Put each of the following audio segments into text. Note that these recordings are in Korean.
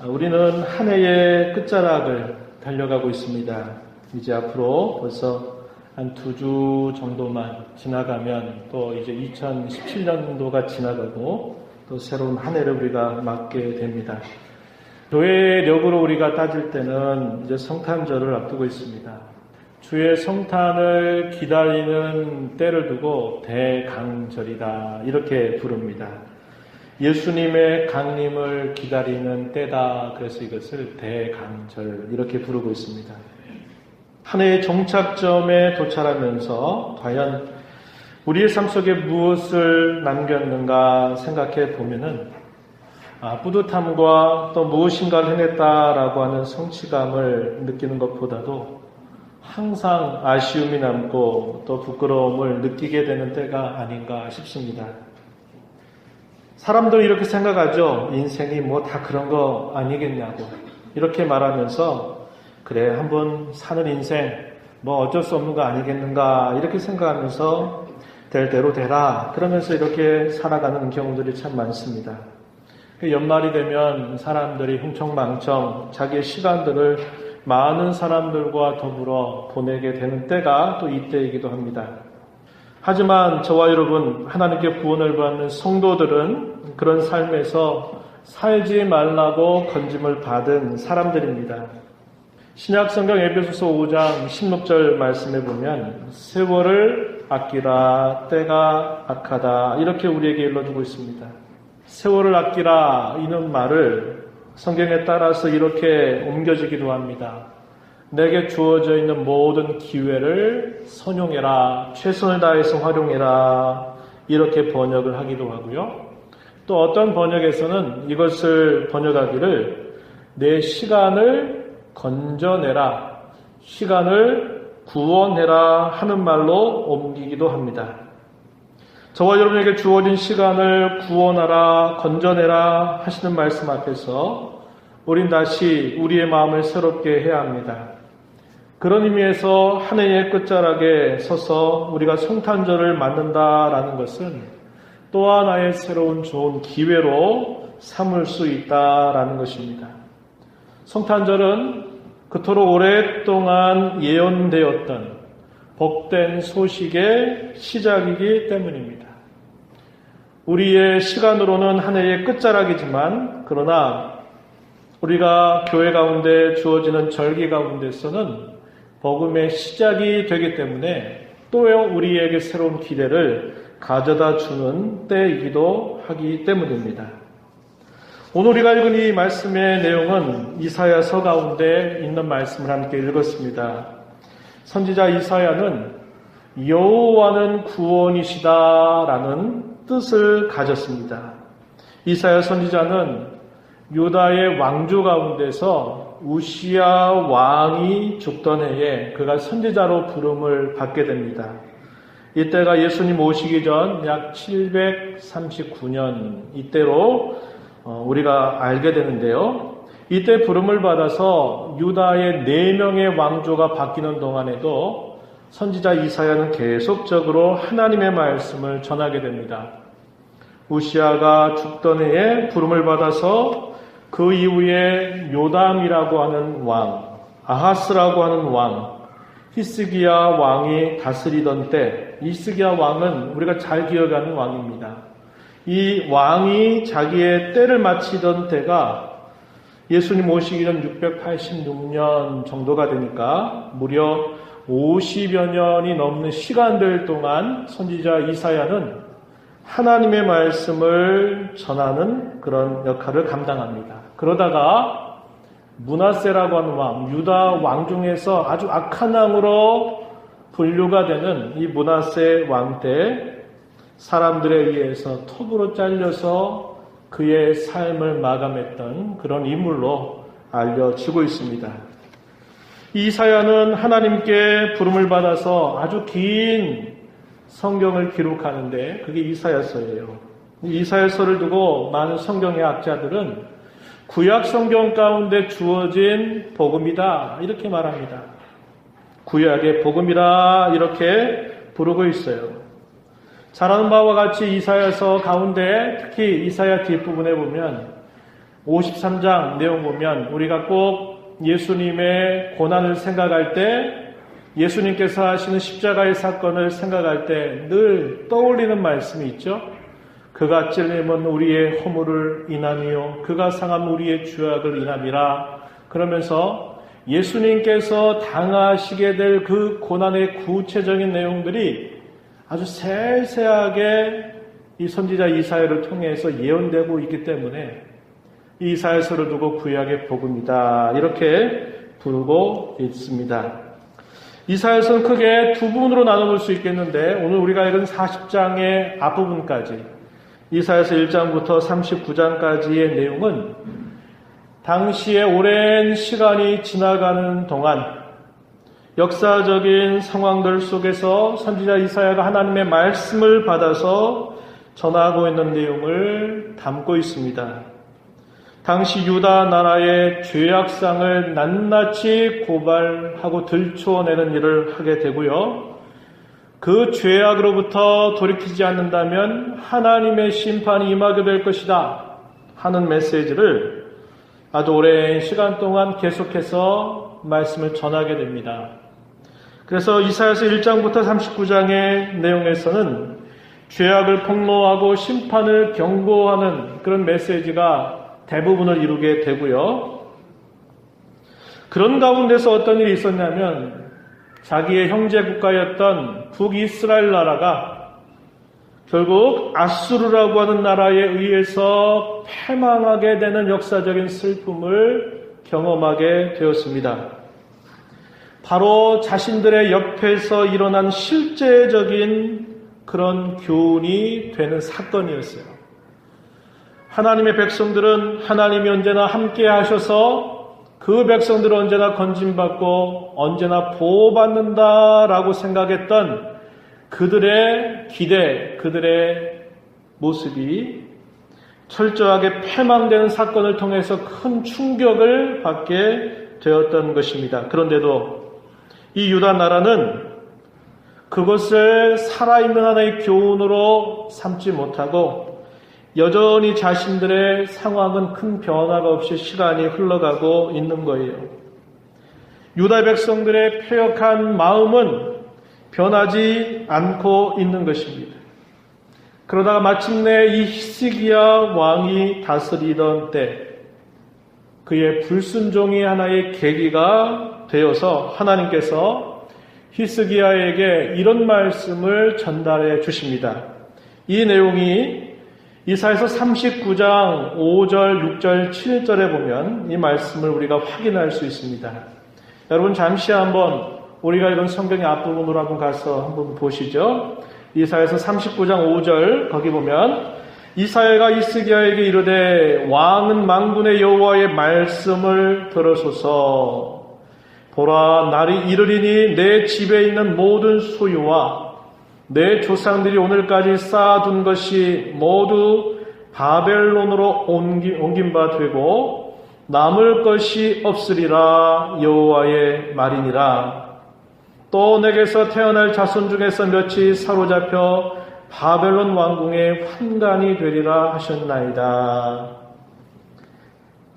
우리는 한 해의 끝자락을 달려가고 있습니다. 이제 앞으로 벌써 한 2주 정도만 지나가면 또 이제 2017년도가 지나가고 또 새로운 한 해를 우리가 맞게 됩니다. 교회력으로 우리가 따질 때는 이제 성탄절을 앞두고 있습니다. 주의 성탄을 기다리는 때를 두고 대강절이다 이렇게 부릅니다. 예수님의 강림을 기다리는 때다. 그래서 이것을 대강절 이렇게 부르고 있습니다. 한 해의 종착점에 도착하면서 과연 우리의 삶 속에 무엇을 남겼는가 생각해 보면은 뿌듯함과 또 무엇인가를 해냈다라고 하는 성취감을 느끼는 것보다도 항상 아쉬움이 남고 또 부끄러움을 느끼게 되는 때가 아닌가 싶습니다. 사람들은 이렇게 생각하죠. 인생이 뭐 다 그런 거 아니겠냐고 이렇게 말하면서 그래 한번 사는 인생 뭐 어쩔 수 없는 거 아니겠는가 이렇게 생각하면서 될 대로 되라 그러면서 이렇게 살아가는 경우들이 참 많습니다. 연말이 되면 사람들이 흥청망청 자기의 시간들을 많은 사람들과 더불어 보내게 되는 때가 또 이때이기도 합니다. 하지만 저와 여러분 하나님께 구원을 받는 성도들은 그런 삶에서 살지 말라고 건짐을 받은 사람들입니다. 신약성경 에베소서 5장 16절 말씀에 보면 세월을 아끼라 때가 악하다 이렇게 우리에게 일러주고 있습니다. 세월을 아끼라 이는 말을 성경에 따라서 이렇게 옮겨지기도 합니다. 내게 주어져 있는 모든 기회를 선용해라, 최선을 다해서 활용해라 이렇게 번역을 하기도 하고요. 또 어떤 번역에서는 이것을 번역하기를 내 시간을 건져내라, 시간을 구원해라 하는 말로 옮기기도 합니다. 저와 여러분에게 주어진 시간을 구원하라, 건져내라 하시는 말씀 앞에서 우린 다시 우리의 마음을 새롭게 해야 합니다. 그런 의미에서 한 해의 끝자락에 서서 우리가 성탄절을 맞는다라는 것은 또 하나의 새로운 좋은 기회로 삼을 수 있다라는 것입니다. 성탄절은 그토록 오랫동안 예언되었던 복된 소식의 시작이기 때문입니다. 우리의 시간으로는 한 해의 끝자락이지만 그러나 우리가 교회 가운데 주어지는 절기 가운데서는 복음의 시작이 되기 때문에 또 우리에게 새로운 기대를 가져다 주는 때이기도 하기 때문입니다. 오늘 우리가 읽은 이 말씀의 내용은 이사야서 가운데 있는 말씀을 함께 읽었습니다. 선지자 이사야는 여호와는 구원이시다라는 뜻을 가졌습니다. 이사야 선지자는 유다의 왕조 가운데서 우시야 왕이 죽던 해에 그가 선지자로 부름을 받게 됩니다. 이때가 예수님 오시기 전 약 739년 이때로 우리가 알게 되는데요. 이때 부름을 받아서 유다의 4명의 왕조가 바뀌는 동안에도 선지자 이사야는 계속적으로 하나님의 말씀을 전하게 됩니다. 우시야가 죽던 해에 부름을 받아서 그 이후에 요담이라고 하는 왕, 아하스라고 하는 왕, 히스기야 왕이 다스리던 때, 히스기야 왕은 우리가 잘 기억하는 왕입니다. 이 왕이 자기의 때를 마치던 때가 예수님 오시기 전 686년 정도가 되니까 무려 50여 년이 넘는 시간들 동안 선지자 이사야는 하나님의 말씀을 전하는 그런 역할을 감당합니다. 그러다가 므낫세라고 하는 왕, 유다 왕 중에서 아주 악한 왕으로 분류가 되는 이 므낫세 왕 때 사람들에 의해서 톱으로 잘려서 그의 삶을 마감했던 그런 인물로 알려지고 있습니다. 이사야는 하나님께 부름을 받아서 아주 긴 성경을 기록하는데 그게 이사야서예요. 이사야서를 두고 많은 성경의 학자들은 구약 성경 가운데 주어진 복음이다 이렇게 말합니다. 구약의 복음이라 이렇게 부르고 있어요. 잘 아는 바와 같이 이사야서 가운데 특히 이사야 뒷부분에 보면 53장 내용 보면 우리가 꼭 예수님의 고난을 생각할 때, 예수님께서 하시는 십자가의 사건을 생각할 때 늘 떠올리는 말씀이 있죠. 그가 찔림은 우리의 허물을 인함이요 그가 상함 우리의 죄악을 인함이라. 그러면서 예수님께서 당하시게 될 그 고난의 구체적인 내용들이 아주 세세하게 이 선지자 이사야를 통해서 예언되고 있기 때문에 이 이사야서를 두고 구약의 복음이다 이렇게 부르고 있습니다. 이사야서는 크게 두 부분으로 나눠볼 수 있겠는데, 오늘 우리가 읽은 40장의 앞부분까지 이사야서 1장부터 39장까지의 내용은 당시에 오랜 시간이 지나가는 동안 역사적인 상황들 속에서 선지자 이사야가 하나님의 말씀을 받아서 전하고 있는 내용을 담고 있습니다. 당시 유다 나라의 죄악상을 낱낱이 고발하고 들추어내는 일을 하게 되고요. 그 죄악으로부터 돌이키지 않는다면 하나님의 심판이 임하게 될 것이다 하는 메시지를 아주 오랜 시간 동안 계속해서 말씀을 전하게 됩니다. 그래서 이사야서 1장부터 39장의 내용에서는 죄악을 폭로하고 심판을 경고하는 그런 메시지가 대부분을 이루게 되고요. 그런 가운데서 어떤 일이 있었냐면 자기의 형제 국가였던 북이스라엘 나라가 결국 아수르라고 하는 나라에 의해서 패망하게 되는 역사적인 슬픔을 경험하게 되었습니다. 바로 자신들의 옆에서 일어난 실제적인 그런 교훈이 되는 사건이었어요. 하나님의 백성들은 하나님이 언제나 함께 하셔서 그 백성들은 언제나 건진받고 언제나 보호받는다라고 생각했던 그들의 기대, 그들의 모습이 철저하게 패망되는 사건을 통해서 큰 충격을 받게 되었던 것입니다. 그런데도 이 유다 나라는 그것을 살아있는 하나의 교훈으로 삼지 못하고 여전히 자신들의 상황은 큰 변화가 없이 시간이 흘러가고 있는 거예요. 유다 백성들의 패역한 마음은 변하지 않고 있는 것입니다. 그러다가 마침내 이 히스기야 왕이 다스리던 때 그의 불순종이 하나의 계기가 되어서 하나님께서 히스기야에게 이런 말씀을 전달해 주십니다. 이 내용이 이사야서 39장 5절, 6절, 7절에 보면 이 말씀을 우리가 확인할 수 있습니다. 여러분 잠시 한번 우리가 이런 성경의 앞부분으로 한번 가서 한번 보시죠. 이사야서 39장 5절 거기 보면 이사야가 히스기야에게 이르되 왕은 만군의 여호와의 말씀을 들으소서. 보라 날이 이르리니 내 집에 있는 모든 소유와 내 조상들이 오늘까지 쌓아둔 것이 모두 바벨론으로 옮긴 바 되고 남을 것이 없으리라 여호와의 말이니라. 또 내게서 태어날 자손 중에서 몇이 사로잡혀 바벨론 왕궁의 환관이 되리라 하셨나이다.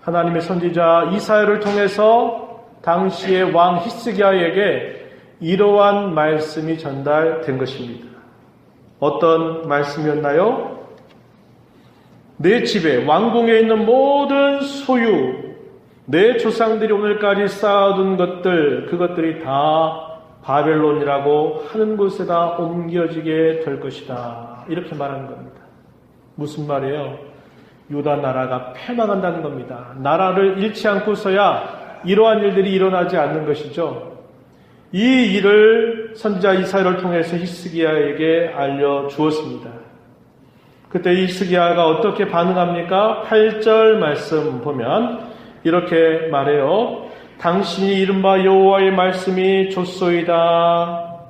하나님의 선지자 이사야를 통해서 당시의 왕 히스기야에게 이러한 말씀이 전달된 것입니다. 어떤 말씀이었나요? 내 집에 왕궁에 있는 모든 소유, 내 조상들이 오늘까지 쌓아둔 것들, 그것들이 다 바벨론이라고 하는 곳에다 옮겨지게 될 것이다. 이렇게 말하는 겁니다. 무슨 말이에요? 유다 나라가 패망한다는 겁니다. 나라를 잃지 않고서야 이러한 일들이 일어나지 않는 것이죠. 이 일을 선지자 이사야를 통해서 히스기야에게 알려주었습니다. 그때 히스기야가 어떻게 반응합니까? 8절 말씀 보면 이렇게 말해요. 당신이 이른바 여호와의 말씀이 좋소이다.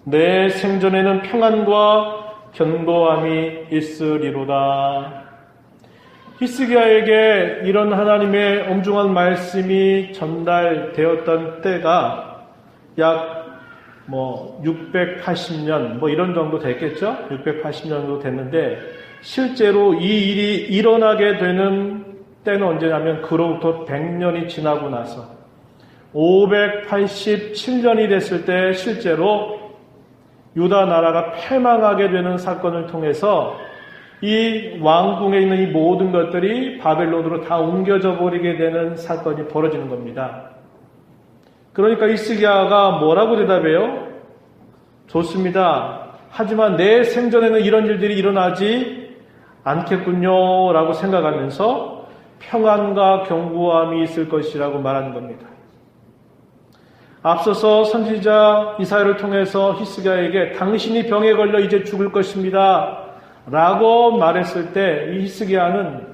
내 생전에는 평안과 견고함이 있으리로다. 히스기야에게 이런 하나님의 엄중한 말씀이 전달되었던 때가 약 680년 이런 정도 됐겠죠? 680년 정도 됐는데 실제로 이 일이 일어나게 되는 때는 언제냐면 그로부터 100년이 지나고 나서 587년이 됐을 때 실제로 유다 나라가 패망하게 되는 사건을 통해서 이 왕궁에 있는 이 모든 것들이 바벨론으로 다 옮겨져 버리게 되는 사건이 벌어지는 겁니다. 그러니까 히스기야가 뭐라고 대답해요? 좋습니다. 하지만 내 생전에는 이런 일들이 일어나지 않겠군요 라고 생각하면서 평안과 견고함이 있을 것이라고 말하는 겁니다. 앞서서 선지자 이사야를 통해서 히스기야에게 당신이 병에 걸려 이제 죽을 것입니다 라고 말했을 때 이 히스기야는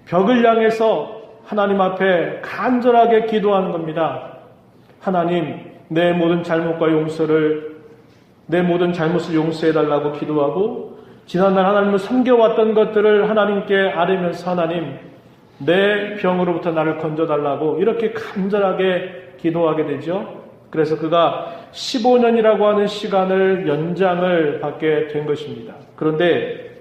벽을 향해서 하나님 앞에 간절하게 기도하는 겁니다. 하나님, 내 모든 잘못과 내 모든 잘못을 용서해달라고 기도하고 지난날 하나님을 섬겨왔던 것들을 하나님께 아뢰면서 하나님, 내 병으로부터 나를 건져달라고 이렇게 간절하게 기도하게 되죠. 그래서 그가 15년이라고 하는 시간을 연장을 받게 된 것입니다. 그런데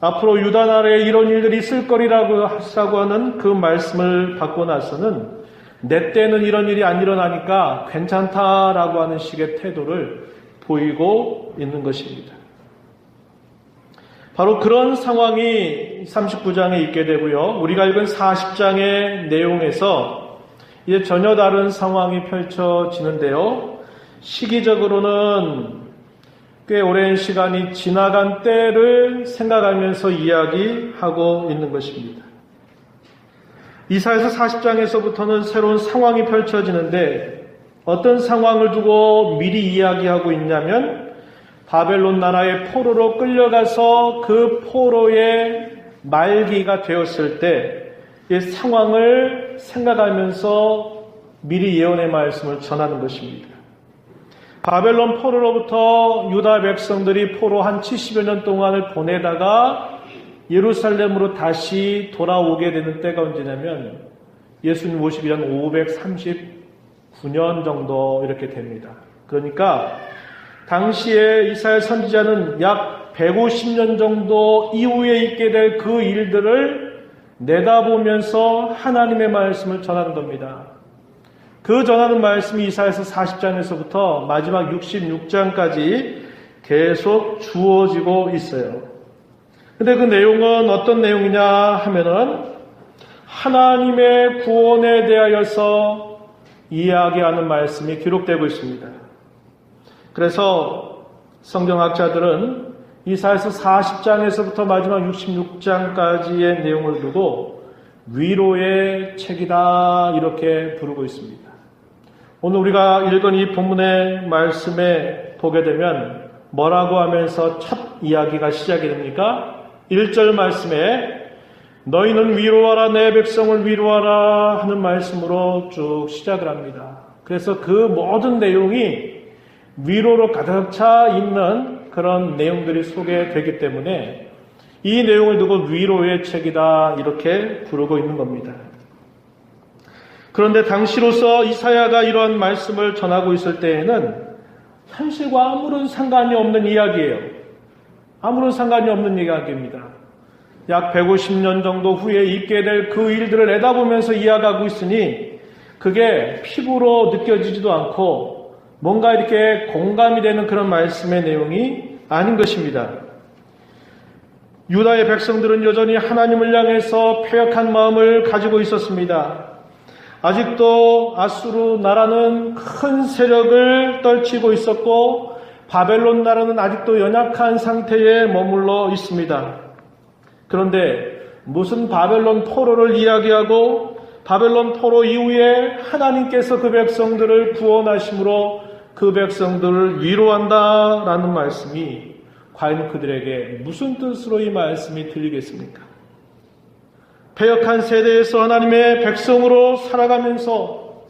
앞으로 유다 나라에 이런 일들이 있을 거리라고 하는 그 말씀을 받고 나서는 내 때는 이런 일이 안 일어나니까 괜찮다라고 하는 식의 태도를 보이고 있는 것입니다. 바로 그런 상황이 39장에 있게 되고요. 우리가 읽은 40장의 내용에서 이제 전혀 다른 상황이 펼쳐지는데요. 시기적으로는 꽤 오랜 시간이 지나간 때를 생각하면서 이야기하고 있는 것입니다. 이사야서 40장에서부터는 새로운 상황이 펼쳐지는데 어떤 상황을 두고 미리 이야기하고 있냐면 바벨론 나라의 포로로 끌려가서 그 포로의 말기가 되었을 때 이 상황을 생각하면서 미리 예언의 말씀을 전하는 것입니다. 바벨론 포로로부터 유다 백성들이 포로 한 70여 년 동안을 보내다가 예루살렘으로 다시 돌아오게 되는 때가 언제냐면 예수님 오시기 전 539년 정도 이렇게 됩니다. 그러니까 당시에 이사야 선지자는 약 150년 정도 이후에 있게 될 그 일들을 내다보면서 하나님의 말씀을 전하는 겁니다. 그 전하는 말씀이 이사야서 40장에서부터 마지막 66장까지 계속 주어지고 있어요. 근데 그 내용은 어떤 내용이냐 하면은 하나님의 구원에 대하여서 이야기하는 말씀이 기록되고 있습니다. 그래서 성경학자들은 이사야서 40장에서부터 마지막 66장까지의 내용을 두고 위로의 책이다 이렇게 부르고 있습니다. 오늘 우리가 읽은 이 본문의 말씀에 보게 되면 뭐라고 하면서 첫 이야기가 시작이 됩니까? 1절 말씀에 너희는 위로하라 내 백성을 위로하라 하는 말씀으로 쭉 시작을 합니다. 그래서 그 모든 내용이 위로로 가득 차 있는 그런 내용들이 소개되기 때문에 이 내용을 두고 위로의 책이다 이렇게 부르고 있는 겁니다. 그런데 당시로서 이사야가 이러한 말씀을 전하고 있을 때에는 현실과 아무런 상관이 없는 이야기예요. 아무런 상관이 없는 이야기입니다. 약 150년 정도 후에 있게 될 그 일들을 내다보면서 이야기하고 있으니 그게 피부로 느껴지지도 않고 뭔가 이렇게 공감이 되는 그런 말씀의 내용이 아닌 것입니다. 유다의 백성들은 여전히 하나님을 향해서 패역한 마음을 가지고 있었습니다. 아직도 아수르 나라는 큰 세력을 떨치고 있었고 바벨론 나라는 아직도 연약한 상태에 머물러 있습니다. 그런데 무슨 바벨론 포로를 이야기하고 바벨론 포로 이후에 하나님께서 그 백성들을 구원하심으로 그 백성들을 위로한다라는 말씀이 과연 그들에게 무슨 뜻으로 이 말씀이 들리겠습니까? 패역한 세대에서 하나님의 백성으로 살아가면서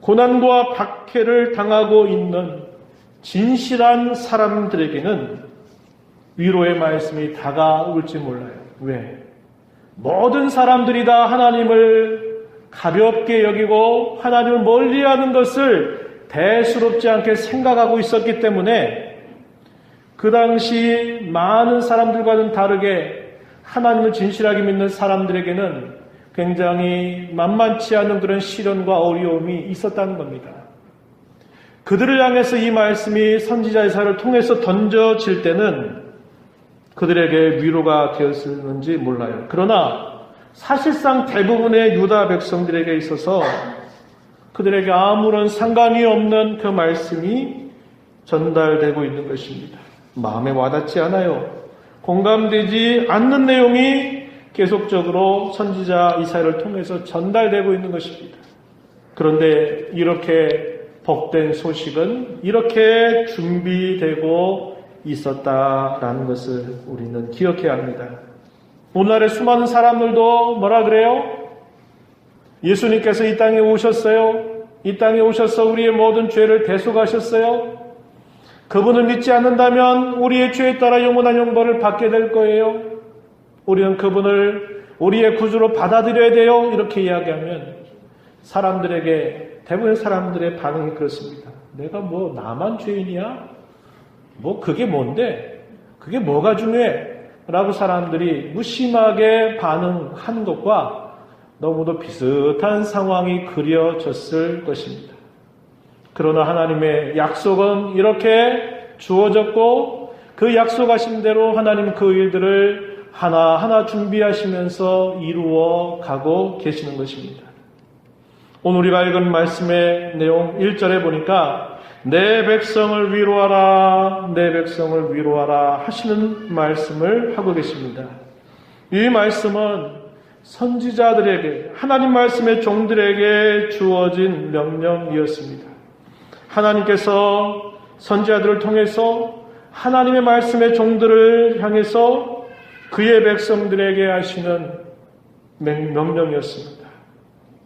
고난과 박해를 당하고 있는 진실한 사람들에게는 위로의 말씀이 다가올지 몰라요. 왜? 모든 사람들이 다 하나님을 가볍게 여기고 하나님을 멀리하는 것을 대수롭지 않게 생각하고 있었기 때문에 그 당시 많은 사람들과는 다르게 하나님을 진실하게 믿는 사람들에게는 굉장히 만만치 않은 그런 시련과 어려움이 있었다는 겁니다. 그들을 향해서 이 말씀이 선지자 이사야를 통해서 던져질 때는 그들에게 위로가 되었는지 몰라요. 그러나 사실상 대부분의 유다 백성들에게 있어서 그들에게 아무런 상관이 없는 그 말씀이 전달되고 있는 것입니다. 마음에 와닿지 않아요. 공감되지 않는 내용이 계속적으로 선지자 이사야를 통해서 전달되고 있는 것입니다. 그런데 이렇게 복된 소식은 이렇게 준비되고 있었다라는 것을 우리는 기억해야 합니다. 오늘날의 수많은 사람들도 뭐라 그래요? 예수님께서 이 땅에 오셨어요. 이 땅에 오셔서 우리의 모든 죄를 대속하셨어요. 그분을 믿지 않는다면 우리의 죄에 따라 영원한 형벌을 받게 될 거예요. 우리는 그분을 우리의 구주로 받아들여야 돼요. 이렇게 이야기하면 사람들에게, 대부분 사람들의 반응이 그렇습니다. 내가 뭐 나만 죄인이야? 뭐 그게 뭔데? 그게 뭐가 중요해? 라고 사람들이 무심하게 반응하는 것과 너무도 비슷한 상황이 그려졌을 것입니다. 그러나 하나님의 약속은 이렇게 주어졌고 그 약속하신 대로 하나님 그 일들을 하나하나 준비하시면서 이루어 가고 계시는 것입니다. 오늘 우리가 읽은 말씀의 내용 1절에 보니까 내 백성을 위로하라, 내 백성을 위로하라 하시는 말씀을 하고 계십니다. 이 말씀은 선지자들에게, 하나님 말씀의 종들에게 주어진 명령이었습니다. 하나님께서 선지자들을 통해서 하나님의 말씀의 종들을 향해서 그의 백성들에게 하시는 명령이었습니다.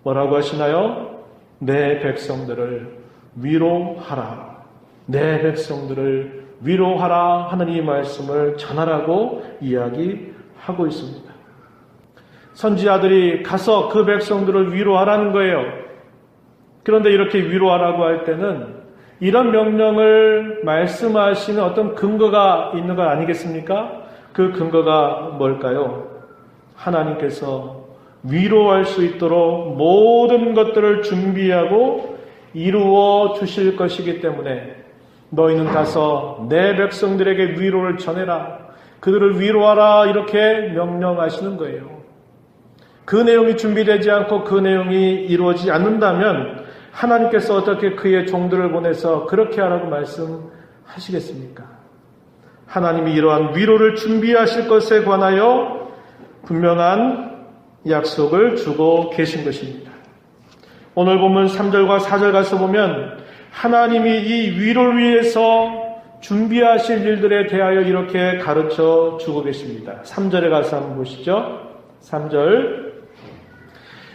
뭐라고 하시나요? 내 백성들을 위로하라. 내 백성들을 위로하라 하는 이 말씀을 전하라고 이야기하고 있습니다. 선지자들이 가서 그 백성들을 위로하라는 거예요. 그런데 이렇게 위로하라고 할 때는 이런 명령을 말씀하시는 어떤 근거가 있는 것 아니겠습니까? 그 근거가 뭘까요? 하나님께서 위로할 수 있도록 모든 것들을 준비하고 이루어 주실 것이기 때문에 너희는 가서 내 백성들에게 위로를 전해라. 그들을 위로하라. 이렇게 명령하시는 거예요. 그 내용이 준비되지 않고 그 내용이 이루어지지 않는다면 하나님께서 어떻게 그의 종들을 보내서 그렇게 하라고 말씀하시겠습니까? 하나님이 이러한 위로를 준비하실 것에 관하여 분명한 약속을 주고 계신 것입니다. 오늘 본문 3절과 4절 가서 보면 하나님이 이 위로를 위해서 준비하실 일들에 대하여 이렇게 가르쳐 주고 계십니다. 3절에 가서 한번 보시죠. 3절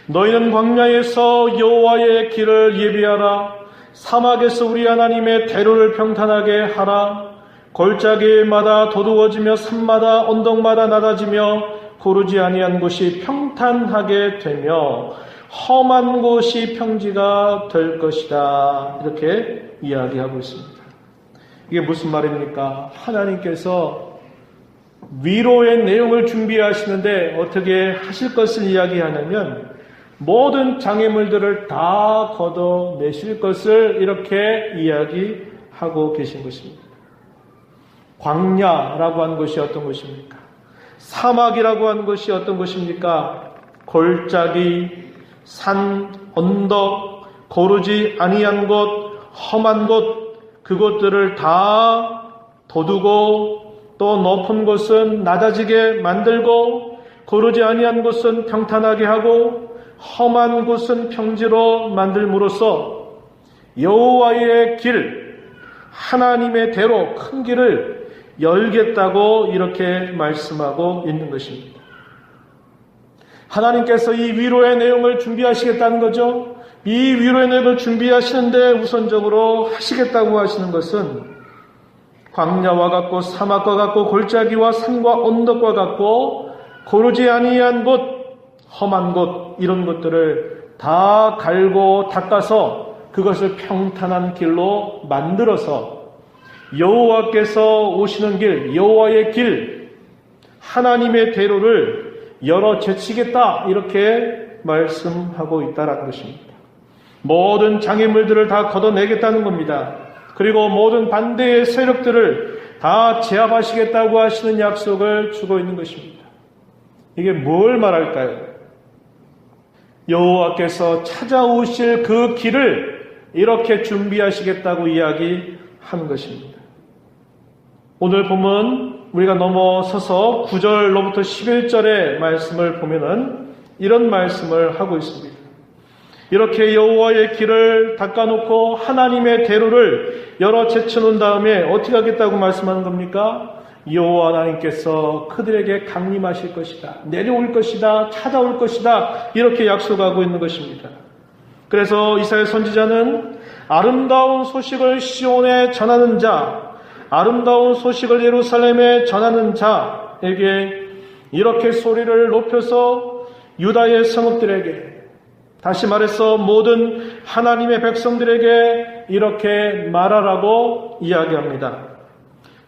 너희는 광야에서 여호와의 길을 예비하라. 사막에서 우리 하나님의 대로를 평탄하게 하라. 골짜기마다 도두어지며 산마다 언덕마다 낮아지며 고르지 아니한 곳이 평탄하게 되며 험한 곳이 평지가 될 것이다. 이렇게 이야기하고 있습니다. 이게 무슨 말입니까? 하나님께서 위로의 내용을 준비하시는데 어떻게 하실 것을 이야기하냐면 모든 장애물들을 다 걷어내실 것을 이렇게 이야기하고 계신 것입니다. 광야라고 하는 것이 어떤 것입니까? 사막이라고 하는 것이 어떤 것입니까? 골짜기, 산, 언덕, 고르지 아니한 곳, 험한 곳, 그것들을 다 도두고 또 높은 곳은 낮아지게 만들고 고르지 아니한 곳은 평탄하게 하고 험한 곳은 평지로 만들므로써 여호와의 길, 하나님의 대로 큰 길을 열겠다고 이렇게 말씀하고 있는 것입니다. 하나님께서 이 위로의 내용을 준비하시겠다는 거죠. 이 위로의 내용을 준비하시는데 우선적으로 하시겠다고 하시는 것은 광야와 같고 사막과 같고 골짜기와 산과 언덕과 같고 고르지 아니한 곳, 험한 곳 이런 것들을 다 갈고 닦아서 그것을 평탄한 길로 만들어서 여호와께서 오시는 길, 여호와의 길, 하나님의 대로를 열어 제치겠다 이렇게 말씀하고 있다라는 것입니다. 모든 장애물들을 다 걷어내겠다는 겁니다. 그리고 모든 반대의 세력들을 다 제압하시겠다고 하시는 약속을 주고 있는 것입니다. 이게 뭘 말할까요? 여호와께서 찾아오실 그 길을 이렇게 준비하시겠다고 이야기하는 것입니다. 오늘 보면 우리가 넘어서서 9절로부터 11절의 말씀을 보면은 이런 말씀을 하고 있습니다. 이렇게 여호와의 길을 닦아놓고 하나님의 대로를 열어 제쳐놓은 다음에 어떻게 하겠다고 말씀하는 겁니까? 여호와 하나님께서 그들에게 강림하실 것이다. 내려올 것이다. 찾아올 것이다. 이렇게 약속하고 있는 것입니다. 그래서 이사야 선지자는 아름다운 소식을 시온에 전하는 자, 아름다운 소식을 예루살렘에 전하는 자에게 이렇게 소리를 높여서 유다의 성읍들에게, 다시 말해서 모든 하나님의 백성들에게 이렇게 말하라고 이야기합니다.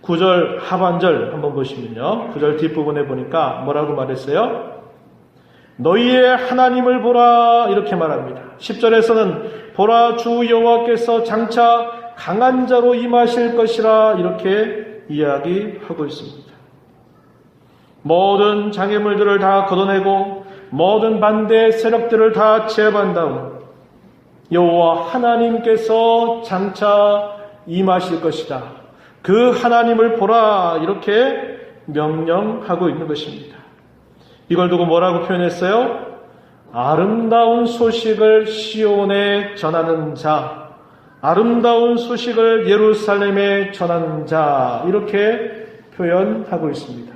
9절 하반절 한번 보시면요. 9절 뒷부분에 보니까 뭐라고 말했어요? 너희의 하나님을 보라 이렇게 말합니다. 10절에서는 보라 주 여호와께서 장차 강한 자로 임하실 것이라 이렇게 이야기하고 있습니다. 모든 장애물들을 다 걷어내고 모든 반대 세력들을 다 제압한 다음 여호와 하나님께서 장차 임하실 것이다. 그 하나님을 보라 이렇게 명령하고 있는 것입니다. 이걸 두고 뭐라고 표현했어요? 아름다운 소식을 시온에 전하는 자, 아름다운 소식을 예루살렘에 전하는 자 이렇게 표현하고 있습니다.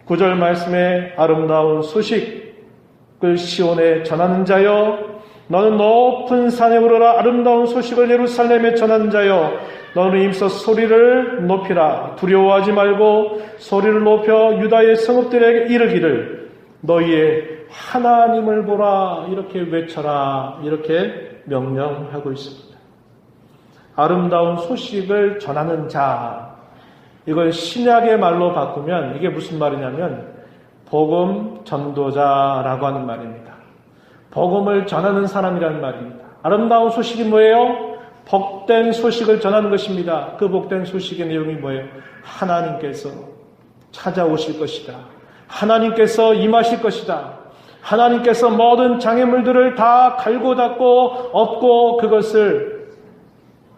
9절 말씀에 아름다운 소식을 시온에 전하는 자여 너는 높은 산에 오르라. 아름다운 소식을 예루살렘에 전하는 자여 너는 힘써 소리를 높이라. 두려워하지 말고 소리를 높여 유다의 성읍들에게 이르기를 너희의 하나님을 보라 이렇게 외쳐라 이렇게 명령하고 있습니다. 아름다운 소식을 전하는 자, 이걸 신약의 말로 바꾸면 이게 무슨 말이냐면 복음 전도자라고 하는 말입니다. 복음을 전하는 사람이라는 말입니다. 아름다운 소식이 뭐예요? 복된 소식을 전하는 것입니다. 그 복된 소식의 내용이 뭐예요? 하나님께서 찾아오실 것이다. 하나님께서 임하실 것이다. 하나님께서 모든 장애물들을 다 갈고 닦고 엎고 그것을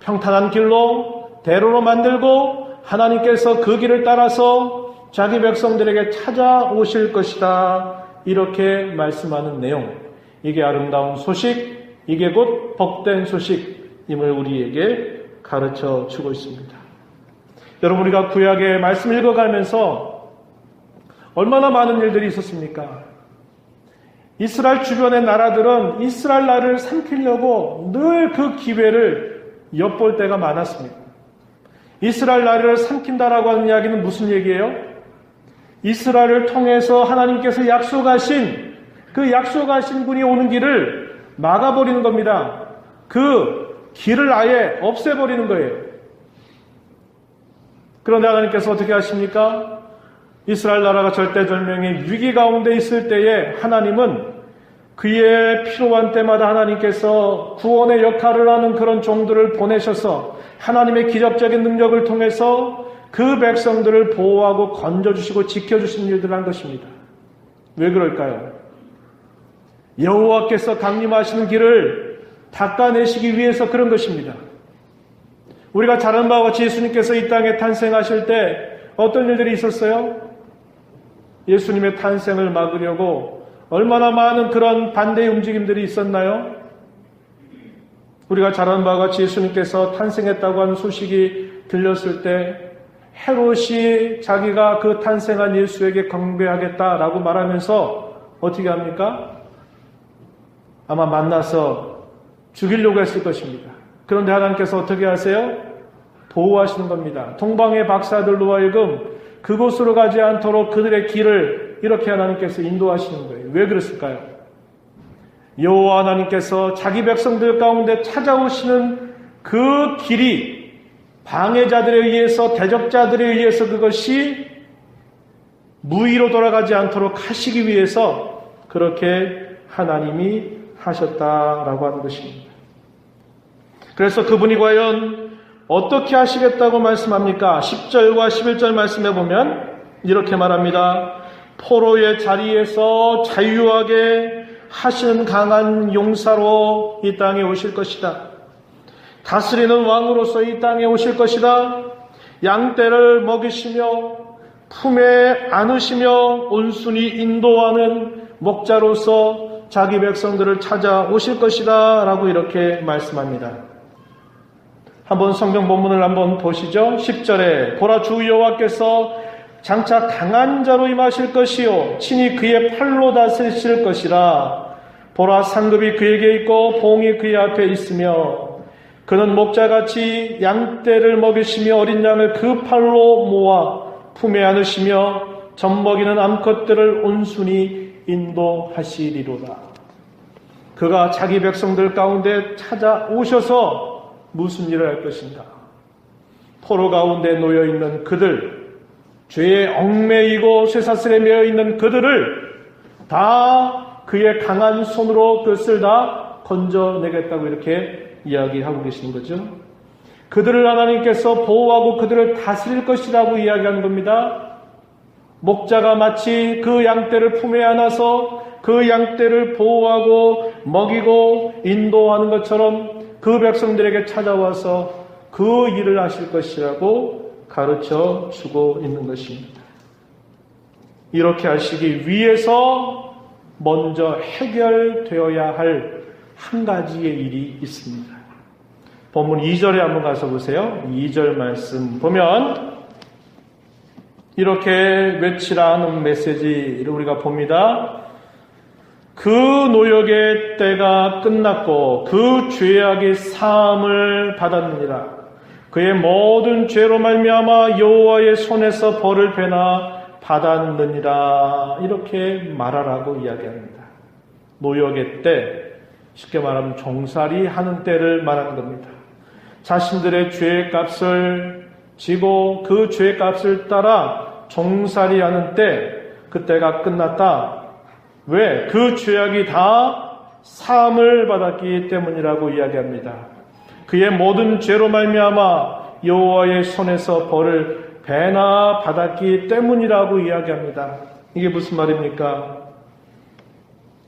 평탄한 길로 대로로 만들고 하나님께서 그 길을 따라서 자기 백성들에게 찾아오실 것이다. 이렇게 말씀하는 내용. 이게 아름다운 소식, 이게 곧 복된 소식임을 우리에게 가르쳐 주고 있습니다. 여러분, 우리가 구약의 말씀을 읽어가면서 얼마나 많은 일들이 있었습니까? 이스라엘 주변의 나라들은 이스라엘 나라를 삼키려고 늘 그 기회를 엿볼 때가 많았습니다. 이스라엘 나라를 삼킨다라고 하는 이야기는 무슨 얘기예요? 이스라엘을 통해서 하나님께서 약속하신 그 약속하신 분이 오는 길을 막아버리는 겁니다. 그 길을 아예 없애버리는 거예요. 그런데 하나님께서 어떻게 하십니까? 이스라엘 나라가 절대절명의 위기 가운데 있을 때에 하나님은 그의 필요한 때마다 하나님께서 구원의 역할을 하는 그런 종들을 보내셔서 하나님의 기적적인 능력을 통해서 그 백성들을 보호하고 건져주시고 지켜주시는 일들을 한 것입니다. 왜 그럴까요? 여호와께서 강림하시는 길을 닦아내시기 위해서 그런 것입니다. 우리가 잘 아는 바와 같이 예수님께서 이 땅에 탄생하실 때 어떤 일들이 있었어요? 예수님의 탄생을 막으려고 얼마나 많은 그런 반대의 움직임들이 있었나요? 우리가 잘 아는 바와 같이 예수님께서 탄생했다고 하는 소식이 들렸을 때 헤롯이 자기가 그 탄생한 예수에게 경배하겠다라고 말하면서 어떻게 합니까? 아마 만나서 죽이려고 했을 것입니다. 그런데 하나님께서 어떻게 하세요? 보호하시는 겁니다. 동방의 박사들로 하여금 그곳으로 가지 않도록 그들의 길을 이렇게 하나님께서 인도하시는 거예요. 왜 그랬을까요? 여호와 하나님께서 자기 백성들 가운데 찾아오시는 그 길이 방해자들에 의해서, 대적자들에 의해서 그것이 무의로 돌아가지 않도록 하시기 위해서 그렇게 하나님이 하셨다라고 하는 것입니다. 그래서 그분이 과연 어떻게 하시겠다고 말씀합니까? 10절과 11절 말씀해 보면 이렇게 말합니다. 포로의 자리에서 자유하게 하시는 강한 용사로 이 땅에 오실 것이다. 다스리는 왕으로서 이 땅에 오실 것이다. 양떼를 먹이시며 품에 안으시며 온순히 인도하는 목자로서 자기 백성들을 찾아오실 것이다 라고 이렇게 말씀합니다. 한번 성경 본문을 한번 보시죠. 10절에 보라 주 여호와께서 장차 강한 자로 임하실 것이요 친히 그의 팔로 다스리실 것이라. 보라 상급이 그에게 있고 봉이 그의 앞에 있으며 그는 목자같이 양떼를 먹이시며 어린 양을 그 팔로 모아 품에 안으시며 젖먹이는 암컷들을 온순히 인도하시리로다. 그가 자기 백성들 가운데 찾아오셔서 무슨 일을 할 것인가? 포로 가운데 놓여있는 그들, 죄에 얽매이고 쇠사슬에 매여있는 그들을 다 그의 강한 손으로 그것을 다 건져내겠다고 이렇게 이야기하고 계시는 거죠. 그들을 하나님께서 보호하고 그들을 다스릴 것이라고 이야기하는 겁니다. 목자가 마치 그 양떼를 품에 안아서 그 양떼를 보호하고 먹이고 인도하는 것처럼 그 백성들에게 찾아와서 그 일을 하실 것이라고 가르쳐 주고 있는 것입니다. 이렇게 하시기 위해서 먼저 해결되어야 할 한 가지의 일이 있습니다. 본문 2절에 한번 가서 보세요. 2절 말씀 보면 이렇게 외치라 하는 메시지를 우리가 봅니다. 그 노역의 때가 끝났고 그 죄악이 사함을 받았느니라. 그의 모든 죄로 말미암아 여호와의 손에서 벌을 배나 받았느니라. 이렇게 말하라고 이야기합니다. 노역의 때, 쉽게 말하면 종살이 하는 때를 말하는 겁니다. 자신들의 죄의 값을 지고 그 죄의 값을 따라 종살이 하는 때, 그때가 끝났다. 왜? 그 죄악이 다 사함을 받았기 때문이라고 이야기합니다. 그의 모든 죄로 말미암아 여호와의 손에서 벌을 배나 받았기 때문이라고 이야기합니다. 이게 무슨 말입니까?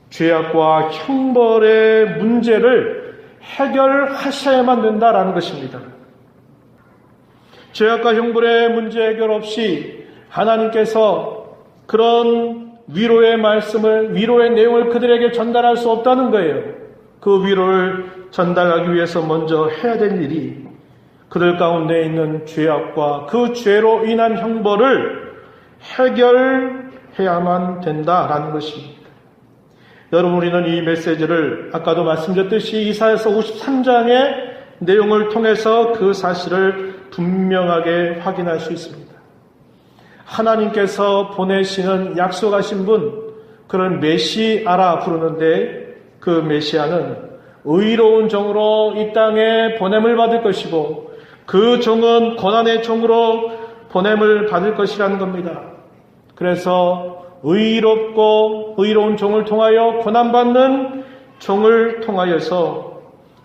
죄악과 형벌의 문제를 해결하셔야만 된다라는 것입니다. 죄악과 형벌의 문제 해결 없이 하나님께서 그런 위로의 말씀을, 위로의 내용을 그들에게 전달할 수 없다는 거예요. 그 위로를 전달하기 위해서 먼저 해야 될 일이 그들 가운데 있는 죄악과 그 죄로 인한 형벌을 해결해야만 된다라는 것입니다. 여러분, 우리는 이 메시지를 아까도 말씀드렸듯이 이사야서 53장의 내용을 통해서 그 사실을 분명하게 확인할 수 있습니다. 하나님께서 보내시는 약속하신 분, 그런 메시아라 부르는데 그 메시아는 의로운 종으로 이 땅에 보냄을 받을 것이고 그 종은 고난의 종으로 보냄을 받을 것이라는 겁니다. 그래서 의롭고 의로운 종을 통하여 고난받는 종을 통하여서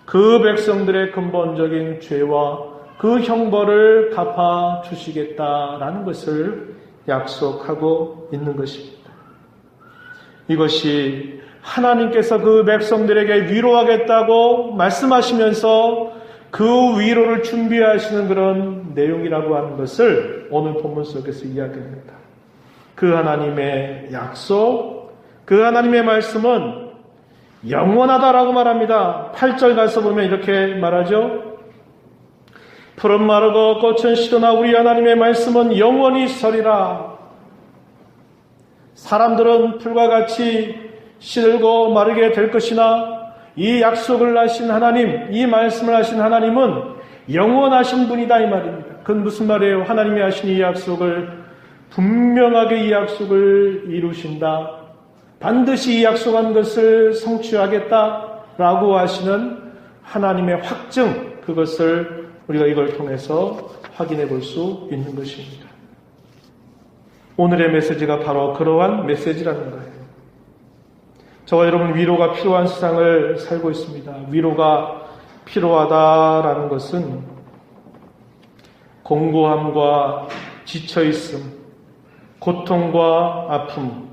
그 백성들의 근본적인 죄와 그 형벌을 갚아 주시겠다라는 것을 약속하고 있는 것입니다. 이것이 하나님께서 그 백성들에게 위로하겠다고 말씀하시면서 그 위로를 준비하시는 그런 내용이라고 하는 것을 오늘 본문 속에서 이야기합니다. 그 하나님의 약속, 그 하나님의 말씀은 영원하다라고 말합니다. 8절 가서 보면 이렇게 말하죠. 푸른 마르고 꽃은 시드나 우리 하나님의 말씀은 영원히 서리라. 사람들은 풀과 같이 시들고 마르게 될 것이나 이 약속을 하신 하나님, 이 말씀을 하신 하나님은 영원하신 분이다 이 말입니다. 그건 무슨 말이에요? 하나님이 하신 이 약속을 분명하게 이 약속을 이루신다. 반드시 이 약속한 것을 성취하겠다라고 하시는 하나님의 확증, 그것을 우리가 이걸 통해서 확인해 볼 수 있는 것입니다. 오늘의 메시지가 바로 그러한 메시지라는 거예요. 저와 여러분 위로가 필요한 세상을 살고 있습니다. 위로가 필요하다라는 것은 공고함과 지쳐있음, 고통과 아픔,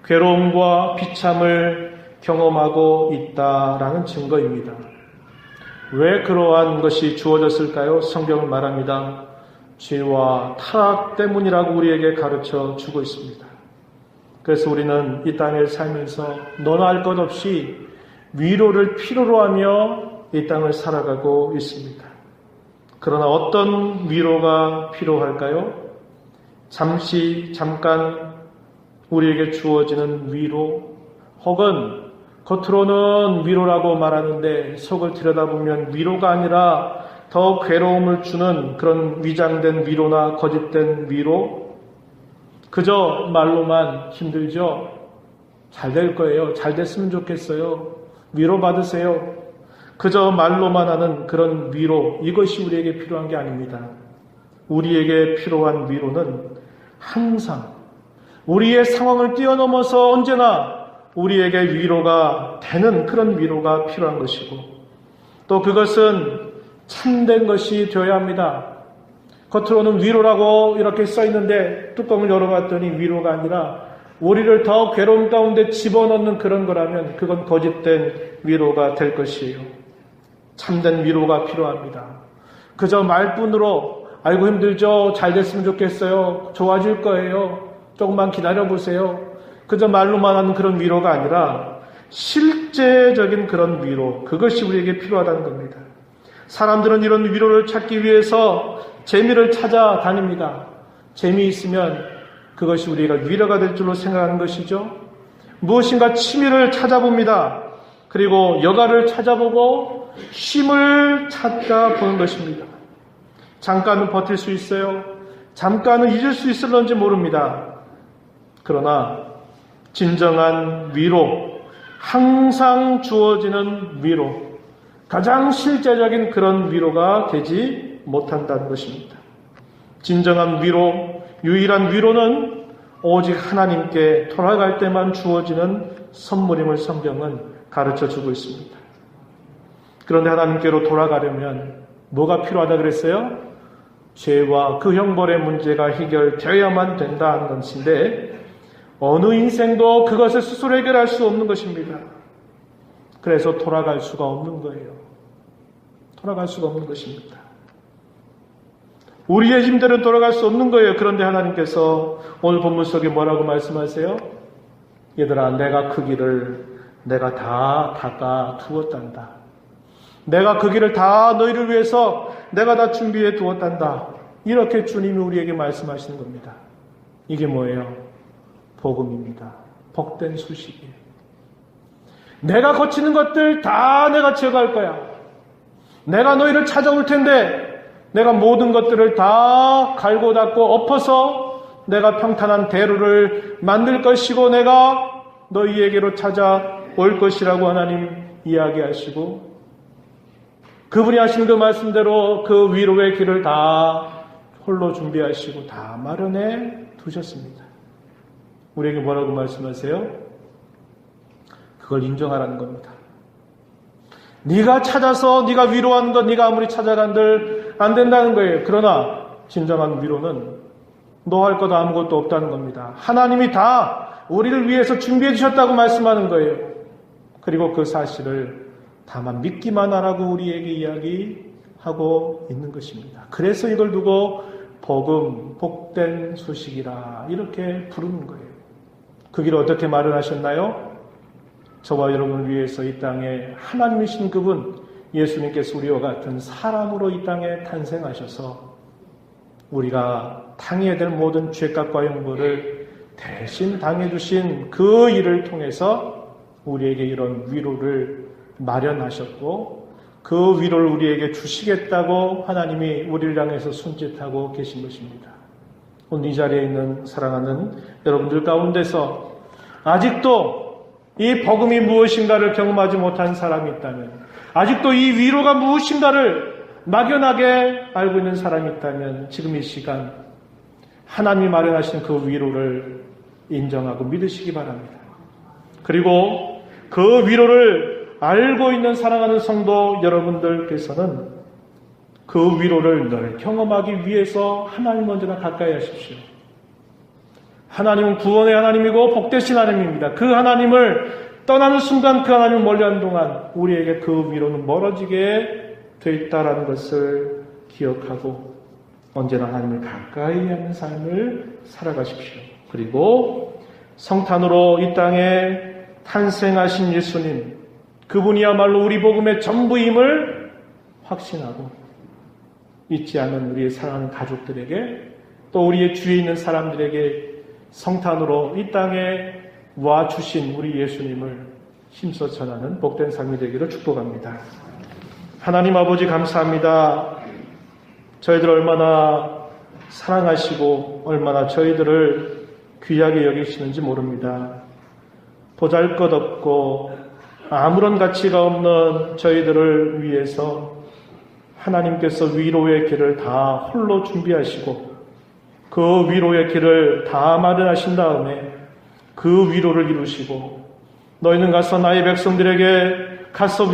괴로움과 비참을 경험하고 있다라는 증거입니다. 왜 그러한 것이 주어졌을까요? 성경은 말합니다. 죄와 타락 때문이라고 우리에게 가르쳐 주고 있습니다. 그래서 우리는 이 땅에 살면서 너나 할 것 없이 위로를 필요로 하며 이 땅을 살아가고 있습니다. 그러나 어떤 위로가 필요할까요? 잠깐 우리에게 주어지는 위로, 혹은 겉으로는 위로라고 말하는데 속을 들여다보면 위로가 아니라 더 괴로움을 주는 그런 위장된 위로나 거짓된 위로, 그저 말로만 힘들죠? 잘 될 거예요. 잘 됐으면 좋겠어요. 위로 받으세요. 그저 말로만 하는 그런 위로, 이것이 우리에게 필요한 게 아닙니다. 우리에게 필요한 위로는 항상 우리의 상황을 뛰어넘어서 언제나 우리에게 위로가 되는 그런 위로가 필요한 것이고, 또 그것은 참된 것이 되어야 합니다. 겉으로는 위로라고 이렇게 써 있는데 뚜껑을 열어봤더니 위로가 아니라 우리를 더 괴로움 가운데 집어넣는 그런 거라면 그건 거짓된 위로가 될 것이에요. 참된 위로가 필요합니다. 그저 말뿐으로 아이고 힘들죠, 잘 됐으면 좋겠어요, 좋아질 거예요, 조금만 기다려보세요, 그저 말로만 하는 그런 위로가 아니라 실제적인 그런 위로, 그것이 우리에게 필요하다는 겁니다. 사람들은 이런 위로를 찾기 위해서 재미를 찾아다닙니다. 재미있으면 그것이 우리가 위로가 될 줄로 생각하는 것이죠. 무엇인가 취미를 찾아봅니다. 그리고 여가를 찾아보고 쉼을 찾아보는 것입니다. 잠깐은 버틸 수 있어요. 잠깐은 잊을 수 있을런지 모릅니다. 그러나 진정한 위로, 항상 주어지는 위로, 가장 실제적인 그런 위로가 되지 못한다는 것입니다. 진정한 위로, 유일한 위로는 오직 하나님께 돌아갈 때만 주어지는 선물임을 성경은 가르쳐주고 있습니다. 그런데 하나님께로 돌아가려면 뭐가 필요하다 그랬어요? 죄와 그 형벌의 문제가 해결되어야만 된다는 것인데 어느 인생도 그것을 스스로 해결할 수 없는 것입니다. 그래서 돌아갈 수가 없는 거예요. 돌아갈 수가 없는 것입니다. 우리의 힘대로 돌아갈 수 없는 거예요. 그런데 하나님께서 오늘 본문 속에 뭐라고 말씀하세요? 얘들아, 내가 그 길을 내가 다 닦아 두었단다. 내가 그 길을 다 너희를 위해서 내가 다 준비해 두었단다. 이렇게 주님이 우리에게 말씀하시는 겁니다. 이게 뭐예요? 복음입니다. 복된 소식이에요. 내가 거치는 것들 다 내가 제거할 거야. 내가 너희를 찾아올 텐데 내가 모든 것들을 다 갈고 닦고 엎어서 내가 평탄한 대로를 만들 것이고 내가 너희에게로 찾아올 것이라고 하나님 이야기하시고, 그분이 하신 그 말씀대로 그 위로의 길을 다 홀로 준비하시고 다 마련해 두셨습니다. 우리에게 뭐라고 말씀하세요? 그걸 인정하라는 겁니다. 네가 찾아서 네가 위로하는 것 네가 아무리 찾아간들 안 된다는 거예요. 그러나 진정한 위로는 너 할 것 아무것도 없다는 겁니다. 하나님이 다 우리를 위해서 준비해 주셨다고 말씀하는 거예요. 그리고 그 사실을 다만 믿기만 하라고 우리에게 이야기하고 있는 것입니다. 그래서 이걸 두고 복음, 복된 소식이라 이렇게 부르는 거예요. 그 길을 어떻게 마련하셨나요? 저와 여러분을 위해서 이 땅에 하나님이신 그분 예수님께서 우리와 같은 사람으로 이 땅에 탄생하셔서 우리가 당해야 될 모든 죄값과 형벌을 대신 당해주신 그 일을 통해서 우리에게 이런 위로를 마련하셨고 그 위로를 우리에게 주시겠다고 하나님이 우리를 향해서 손짓하고 계신 것입니다. 오늘 이 자리에 있는 사랑하는 여러분들 가운데서 아직도 이 복음이 무엇인가를 경험하지 못한 사람이 있다면, 아직도 이 위로가 무엇인가를 막연하게 알고 있는 사람이 있다면 지금 이 시간 하나님이 마련하신 그 위로를 인정하고 믿으시기 바랍니다. 그리고 그 위로를 알고 있는 사랑하는 성도 여러분들께서는 그 위로를 늘 경험하기 위해서 하나님 언제나 가까이 하십시오. 하나님은 구원의 하나님이고 복되신 하나님입니다. 그 하나님을 떠나는 순간 그 하나님을 멀리하는 동안 우리에게 그 위로는 멀어지게 돼 있다라는 것을 기억하고 언제나 하나님을 가까이 하는 삶을 살아가십시오. 그리고 성탄으로 이 땅에 탄생하신 예수님, 그분이야말로 우리 복음의 전부임을 확신하고 잊지 않는 우리의 사랑하는 가족들에게 또 우리의 주위에 있는 사람들에게 성탄으로 이 땅에 와주신 우리 예수님을 힘써 전하는 복된 삶이 되기를 축복합니다. 하나님 아버지 감사합니다. 저희들 얼마나 사랑하시고 얼마나 저희들을 귀하게 여기시는지 모릅니다. 보잘것없고 아무런 가치가 없는 저희들을 위해서 하나님께서 위로의 길을 다 홀로 준비하시고 그 위로의 길을 다 마련하신 다음에 그 위로를 이루시고 너희는 가서 나의 백성들에게 가서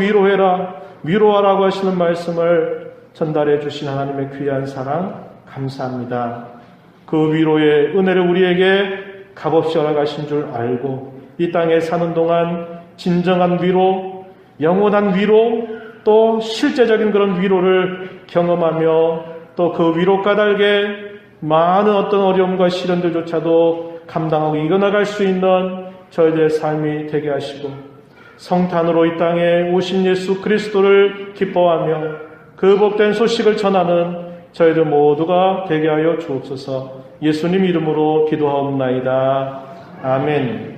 위로하라고 하시는 말씀을 전달해 주신 하나님의 귀한 사랑 감사합니다. 그 위로의 은혜를 우리에게 값없이 허락하신 줄 알고 이 땅에 사는 동안 진정한 위로, 영원한 위로, 또 실제적인 그런 위로를 경험하며 또 그 위로 까닭에 많은 어떤 어려움과 시련들조차도 감당하고 이겨나갈 수 있는 저희들의 삶이 되게 하시고 성탄으로 이 땅에 오신 예수 그리스도를 기뻐하며 그 복된 소식을 전하는 저희들 모두가 되게 하여 주옵소서. 예수님 이름으로 기도하옵나이다. 아멘.